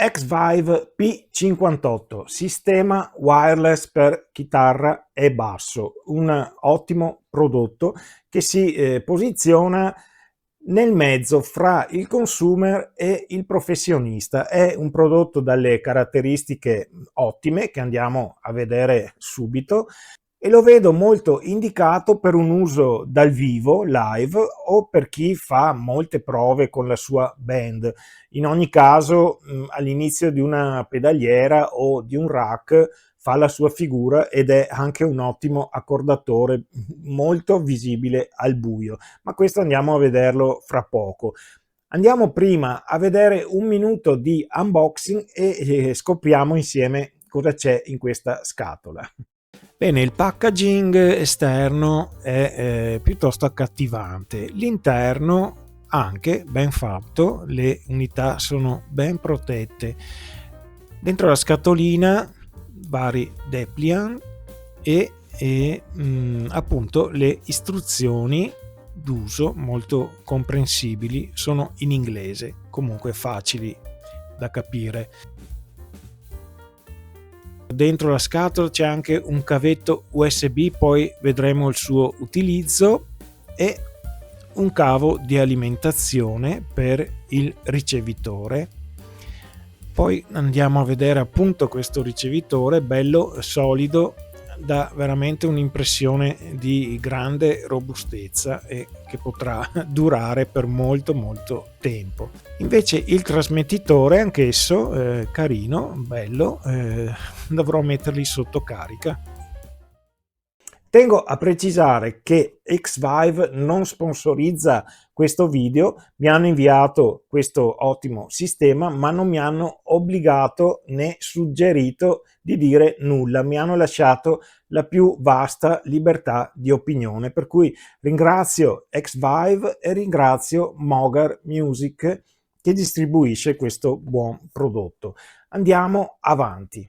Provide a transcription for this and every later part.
X-Vive P58, sistema wireless per chitarra e basso, un ottimo prodotto che si posiziona nel mezzo fra il consumer e il professionista. È un prodotto dalle caratteristiche ottime che andiamo a vedere subito e lo vedo molto indicato per un uso dal vivo, live, o per chi fa molte prove con la sua band. In ogni caso, all'inizio di una pedaliera o di un rack fa la sua figura ed è anche un ottimo accordatore, molto visibile al buio, ma questo andiamo a vederlo fra poco. Andiamo prima a vedere un minuto di unboxing e scopriamo insieme cosa c'è in questa scatola. Bene, il packaging esterno è piuttosto accattivante, l'interno anche ben fatto, le unità sono ben protette. Dentro la scatolina vari dépliant e appunto le istruzioni d'uso molto comprensibili, sono in inglese, comunque facili da capire. Dentro la scatola c'è anche un cavetto USB, poi vedremo il suo utilizzo, e un cavo di alimentazione per il ricevitore. Poi andiamo a vedere appunto questo ricevitore bello solido, dà veramente un'impressione di grande robustezza e che potrà durare per molto tempo. Invece il trasmettitore, anch'esso carino, bello, dovrò metterli sotto carica. Tengo a precisare che X-Vive non sponsorizza questo video, mi hanno inviato questo ottimo sistema ma non mi hanno obbligato né suggerito di dire nulla, mi hanno lasciato la più vasta libertà di opinione, per cui ringrazio X-Vive e ringrazio Mogar Music che distribuisce questo buon prodotto. Andiamo avanti.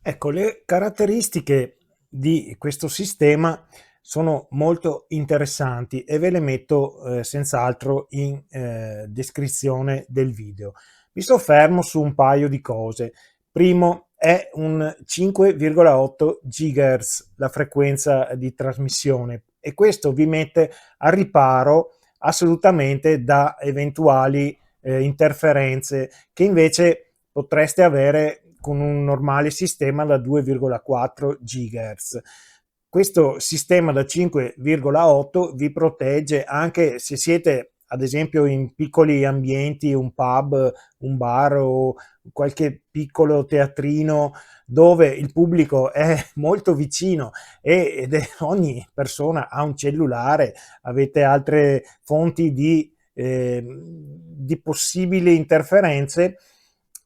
Ecco, le caratteristiche di questo sistema sono molto interessanti e ve le metto senz'altro in descrizione del video. Mi soffermo su un paio di cose. Primo, è un 5,8 GHz la frequenza di trasmissione e questo vi mette al riparo assolutamente da eventuali interferenze che invece potreste avere con un normale sistema da 2,4 GHz. Questo sistema da 5,8 vi protegge anche se siete ad esempio in piccoli ambienti, un pub, un bar o qualche piccolo teatrino dove il pubblico è molto vicino ed ogni persona ha un cellulare, avete altre fonti di possibili interferenze.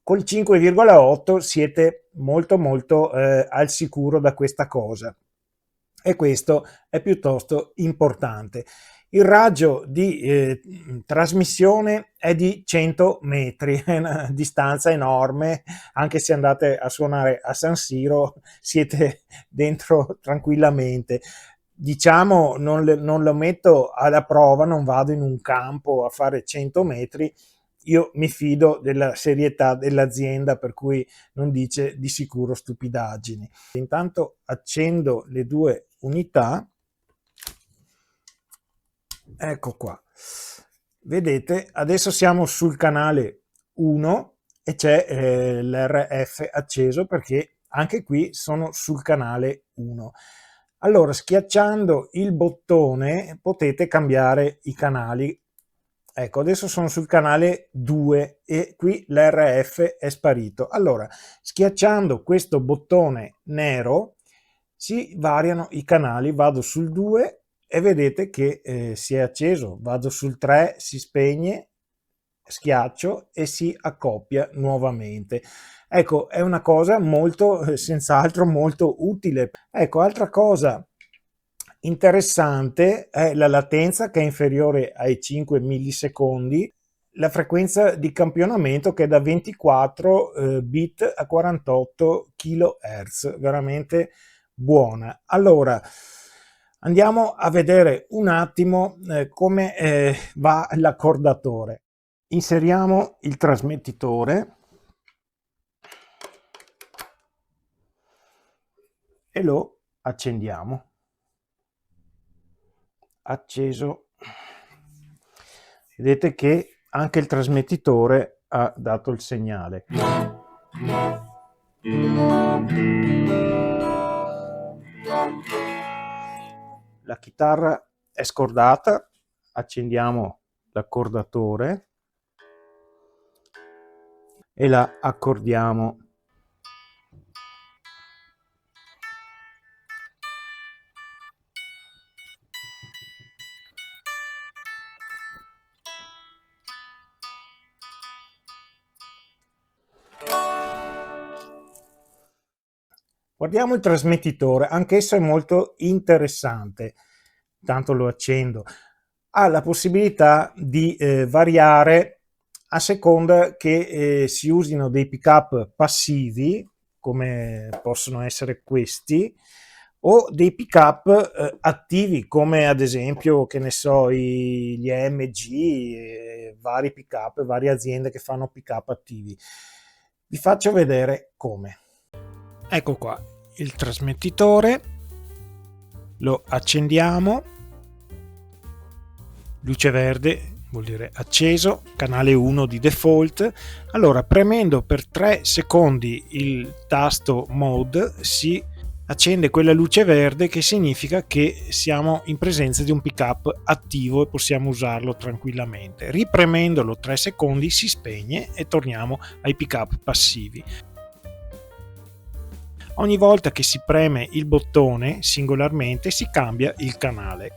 Col 5,8 siete molto al sicuro da questa cosa e questo è piuttosto importante. Il raggio di trasmissione è di 100 metri, è una distanza enorme, anche se andate a suonare a San Siro siete dentro tranquillamente. Diciamo non lo metto alla prova, non vado in un campo a fare 100 metri, io mi fido della serietà dell'azienda per cui non dice di sicuro stupidaggini. Intanto accendo le due unità, ecco qua, vedete adesso siamo sul canale 1 e c'è l'RF acceso perché anche qui sono sul canale 1. Allora schiacciando il bottone potete cambiare i canali. Ecco, adesso sono sul canale 2 e qui l'RF è sparito. Allora, schiacciando questo bottone nero si variano i canali, vado sul 2 e vedete che si è acceso, vado sul 3, si spegne, schiaccio e si accoppia nuovamente. Ecco, è una cosa molto, senz'altro molto utile. Ecco, altra cosa interessante è la latenza che è inferiore ai 5 millisecondi, la frequenza di campionamento che è da 24 bit a 48 kHz, veramente buona. Allora, andiamo a vedere un attimo come va l'accordatore. Inseriamo il trasmettitore e lo accendiamo. Acceso. Vedete che anche il trasmettitore ha dato il segnale. La chitarra è scordata, accendiamo l'accordatore e la accordiamo. Guardiamo il trasmettitore, anch'esso è molto interessante. Tanto lo accendo. Ha la possibilità di variare a seconda che si usino dei pick-up passivi, come possono essere questi, o dei pick-up attivi, come ad esempio, che ne so, gli AMG, vari pick-up, varie aziende che fanno pick-up attivi. Vi faccio vedere come. Ecco qua il trasmettitore, lo accendiamo, luce verde vuol dire acceso, canale 1 di default. Allora, premendo per 3 secondi il tasto mode si accende quella luce verde, che significa che siamo in presenza di un pickup attivo e possiamo usarlo tranquillamente. Ripremendolo 3 secondi si spegne e torniamo ai pickup passivi. Ogni volta che si preme il bottone singolarmente si cambia il canale.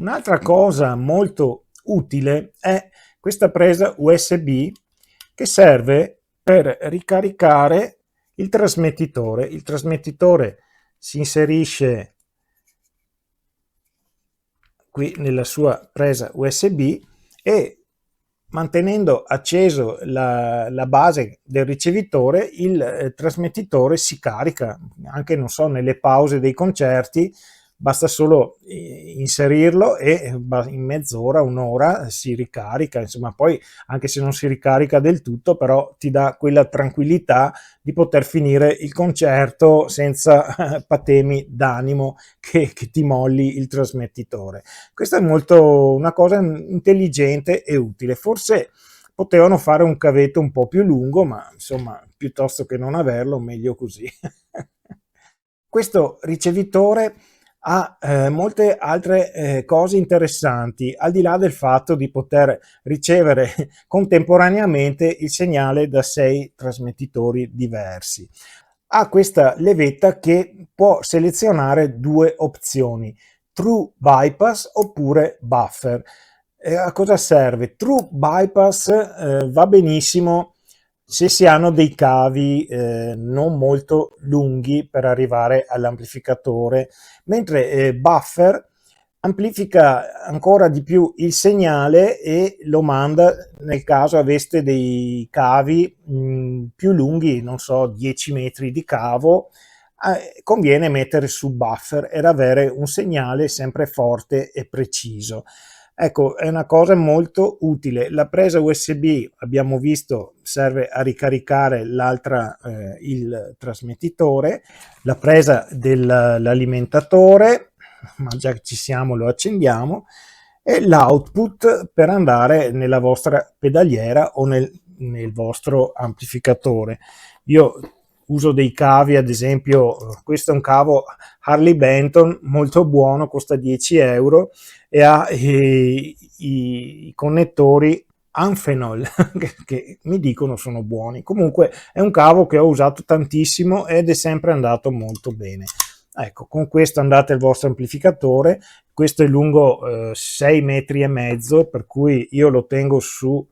Un'altra cosa molto utile è questa presa USB che serve per ricaricare il trasmettitore. Il trasmettitore si inserisce qui nella sua presa USB e, mantenendo acceso la base del ricevitore, il trasmettitore si carica anche, non so, nelle pause dei concerti. Basta solo inserirlo e in mezz'ora, un'ora si ricarica. Insomma, poi anche se non si ricarica del tutto, però ti dà quella tranquillità di poter finire il concerto senza patemi d'animo che ti molli il trasmettitore. Questa è molto una cosa intelligente e utile. Forse potevano fare un cavetto un po' più lungo, ma insomma, piuttosto che non averlo, meglio così. Questo ricevitore ha molte altre cose interessanti, al di là del fatto di poter ricevere contemporaneamente il segnale da 6 trasmettitori diversi. Ha questa levetta che può selezionare 2 opzioni: True Bypass oppure Buffer. A cosa serve? True Bypass va benissimo se si hanno dei cavi non molto lunghi per arrivare all'amplificatore, mentre Buffer amplifica ancora di più il segnale e lo manda nel caso aveste dei cavi più lunghi, non so, 10 metri di cavo, conviene mettere su buffer ed avere un segnale sempre forte e preciso. Ecco, è una cosa molto utile. La presa USB, abbiamo visto, serve a ricaricare il trasmettitore, la presa dell'alimentatore, ma già che ci siamo lo accendiamo, e l'output per andare nella vostra pedaliera o nel vostro amplificatore. Io uso dei cavi, ad esempio, questo è un cavo Harley Benton molto buono, costa 10 euro e ha i connettori Amphenol che mi dicono sono buoni. Comunque è un cavo che ho usato tantissimo ed è sempre andato molto bene. Ecco, con questo andate al vostro amplificatore. Questo è lungo 6 metri e mezzo, per cui io lo tengo su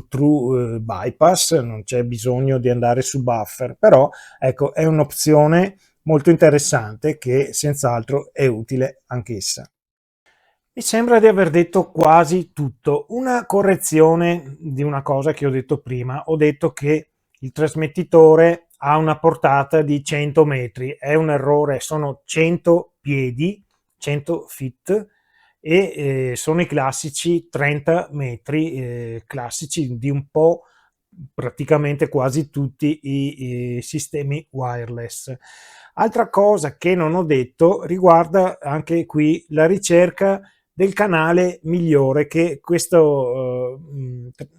true bypass, non c'è bisogno di andare su buffer, però ecco, è un'opzione molto interessante che senz'altro è utile anch'essa. Mi sembra di aver detto quasi tutto. Una correzione di una cosa che ho detto prima. Ho detto che il trasmettitore ha una portata di 100 metri. È un errore, sono 100 piedi, 100 feet, e sono i classici 30 metri classici di un po' praticamente quasi tutti i sistemi wireless. Altra cosa che non ho detto riguarda anche qui la ricerca del canale migliore che questo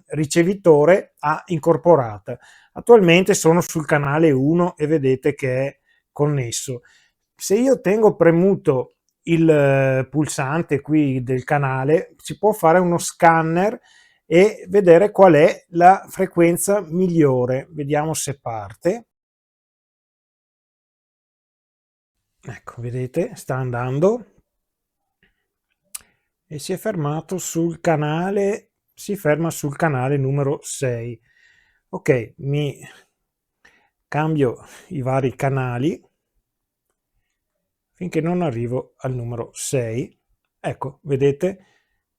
ricevitore ha incorporata. Attualmente sono sul canale 1 e vedete che è connesso. Se io tengo premuto il pulsante qui del canale, si può fare uno scanner e vedere qual è la frequenza migliore. Vediamo se parte. Ecco, vedete, sta andando e si è fermato sul canale, si ferma sul canale numero 6. Ok, mi cambio i vari canali finché non arrivo al numero 6. Ecco, vedete,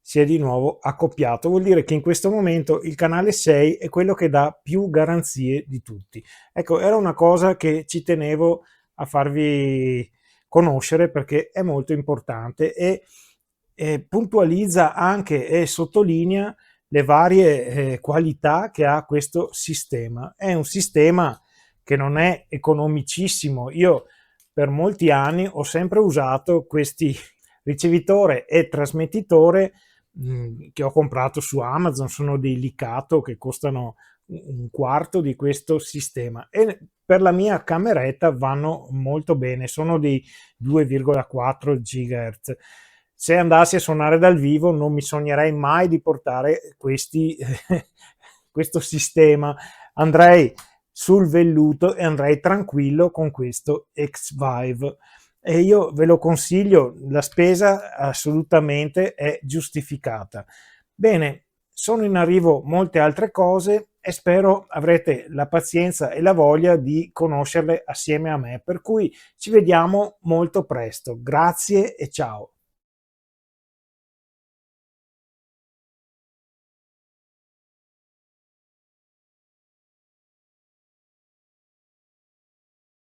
si è di nuovo accoppiato. Vuol dire che in questo momento il canale 6 è quello che dà più garanzie di tutti. Ecco, era una cosa che ci tenevo a farvi conoscere perché è molto importante e puntualizza anche e sottolinea le varie qualità che ha questo sistema. È un sistema che non è economicissimo. Io per molti anni ho sempre usato questi ricevitore e trasmettitore che ho comprato su Amazon, sono dei Licato che costano un quarto di questo sistema e per la mia cameretta vanno molto bene, sono di 2,4 GHz. Se andassi a suonare dal vivo non mi sognerei mai di portare questo sistema, andrei sul velluto e andrei tranquillo con questo X-Vive e io ve lo consiglio, la spesa assolutamente è giustificata. Bene, sono in arrivo molte altre cose e spero avrete la pazienza e la voglia di conoscerle assieme a me, per cui ci vediamo molto presto. Grazie e ciao.